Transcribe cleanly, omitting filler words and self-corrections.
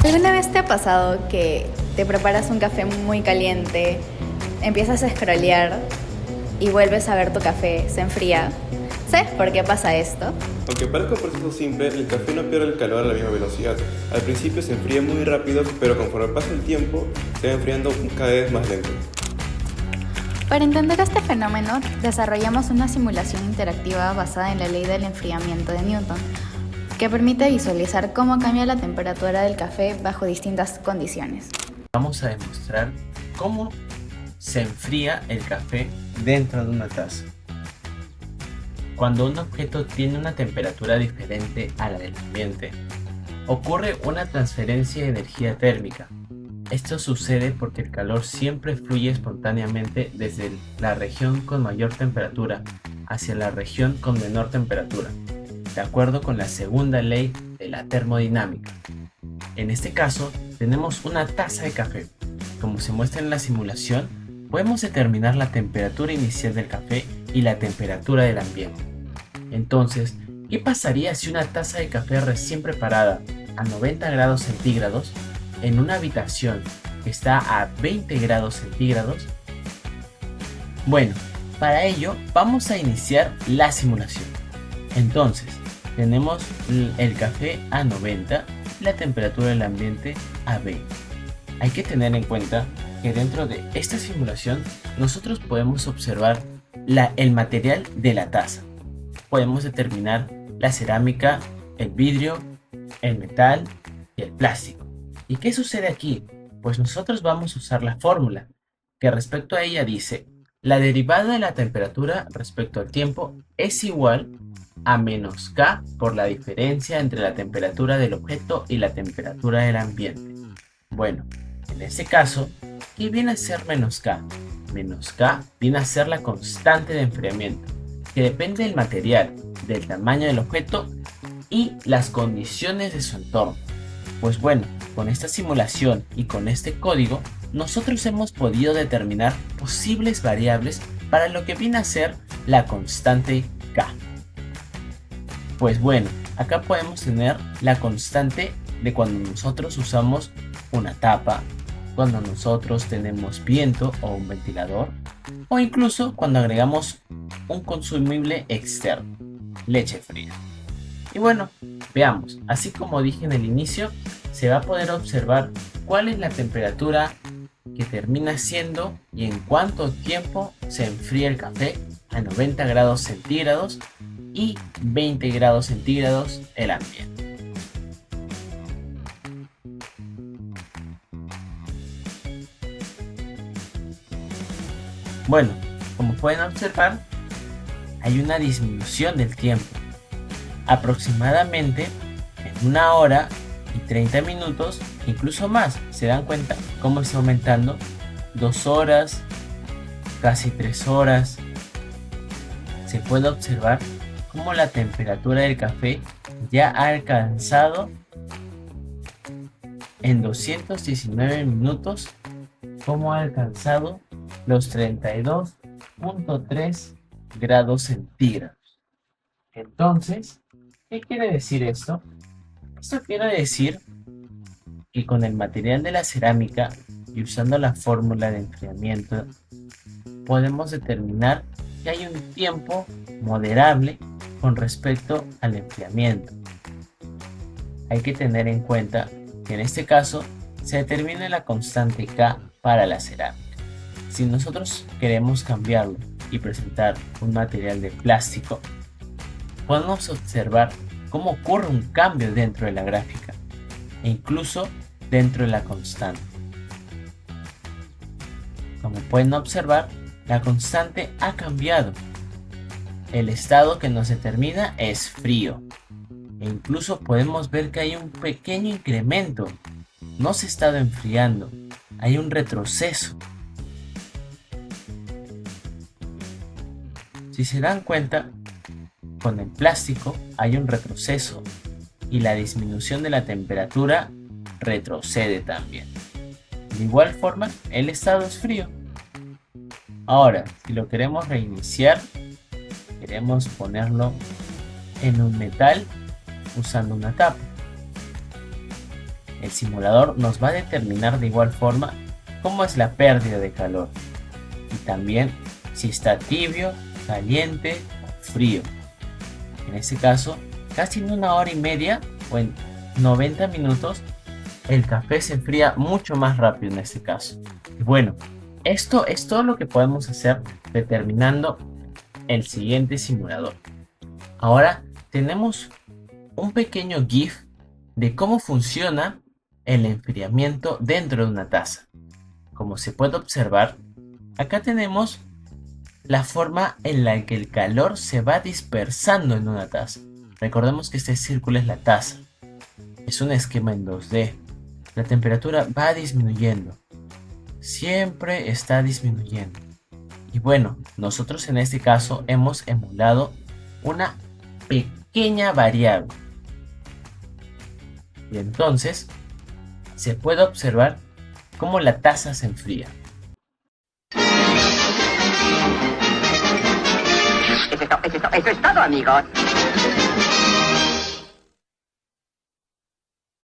¿Alguna vez te ha pasado que te preparas un café muy caliente, empiezas a scrollear y vuelves a ver tu café, se enfría? ¿Sabes por qué pasa esto? Aunque parezca un proceso simple, el café no pierde el calor a la misma velocidad. Al principio se enfría muy rápido, pero conforme pasa el tiempo, se va enfriando cada vez más lento. Para entender este fenómeno, desarrollamos una simulación interactiva basada en la ley del enfriamiento de Newton, que permite visualizar cómo cambia la temperatura del café bajo distintas condiciones. Vamos a demostrar cómo se enfría el café dentro de una taza. Cuando un objeto tiene una temperatura diferente a la del ambiente, ocurre una transferencia de energía térmica. Esto sucede porque el calor siempre fluye espontáneamente desde la región con mayor temperatura hacia la región con menor temperatura, de acuerdo con la segunda ley de la termodinámica. En este caso, tenemos una taza de café. Como se muestra en la simulación, podemos determinar la temperatura inicial del café y la temperatura del ambiente. Entonces, ¿qué pasaría si una taza de café recién preparada a 90 grados centígrados en una habitación que está a 20 grados centígrados? Bueno, para ello vamos a iniciar la simulación. Entonces, tenemos el café a 90 y la temperatura del ambiente a 20. Hay que tener en cuenta que dentro de esta simulación nosotros podemos observar el material de la taza. Podemos determinar la cerámica, el vidrio, el metal y el plástico. ¿Y qué sucede aquí? Pues nosotros vamos a usar la fórmula, que respecto a ella dice: la derivada de la temperatura respecto al tiempo es igual a menos K por la diferencia entre la temperatura del objeto y la temperatura del ambiente. Bueno, en este caso, ¿qué viene a ser menos K? Menos K viene a ser la constante de enfriamiento, que depende del material, del tamaño del objeto y las condiciones de su entorno. Pues bueno, con esta simulación y con este código, nosotros hemos podido determinar posibles variables para lo que viene a ser la constante K. Pues bueno, acá podemos tener la constante de cuando nosotros usamos una tapa, cuando nosotros tenemos viento o un ventilador, o incluso cuando agregamos un consumible externo, leche fría. Y bueno, veamos, así como dije en el inicio, se va a poder observar cuál es la temperatura que termina siendo y en cuánto tiempo se enfría el café a 90 grados centígrados y 20 grados centígrados el ambiente. Bueno, como pueden observar, hay una disminución del tiempo. Aproximadamente en 1 hora y 30 minutos, incluso más, se dan cuenta cómo está aumentando. 2 horas, casi 3 horas. Se puede observar cómo la temperatura del café ya ha alcanzado en 219 minutos, cómo ha alcanzado los 32.3 grados centígrados. Entonces, ¿qué quiere decir esto? Esto quiere decir que con el material de la cerámica y usando la fórmula de enfriamiento, podemos determinar que hay un tiempo moderable con respecto al enfriamiento. Hay que tener en cuenta que en este caso se determina la constante K para la cerámica. Si nosotros queremos cambiarlo y presentar un material de plástico, podemos observar cómo ocurre un cambio dentro de la gráfica e incluso dentro de la constante. Como pueden observar, la constante ha cambiado. El estado que nos determina es frío e incluso podemos ver que hay un pequeño incremento. No se ha estado enfriando, hay un retroceso. Si se dan cuenta, con el plástico hay un retroceso y la disminución de la temperatura retrocede también. De igual forma, el estado es frío. Ahora, si lo queremos reiniciar, queremos ponerlo en un metal usando una tapa. El simulador nos va a determinar de igual forma cómo es la pérdida de calor y también si está tibio, caliente o frío. En este caso, casi en 1 hora y media o en 90 minutos, el café se enfría mucho más rápido en este caso. Y bueno, esto es todo lo que podemos hacer determinando el siguiente simulador. Ahora tenemos un pequeño GIF de cómo funciona el enfriamiento dentro de una taza. Como se puede observar, acá tenemos la forma en la que el calor se va dispersando en una taza. Recordemos que este círculo es la taza. Es un esquema en 2D. La temperatura va disminuyendo. Siempre está disminuyendo. Y bueno, nosotros en este caso hemos emulado una pequeña variable. Y entonces se puede observar cómo la taza se enfría. Eso es todo, amigos.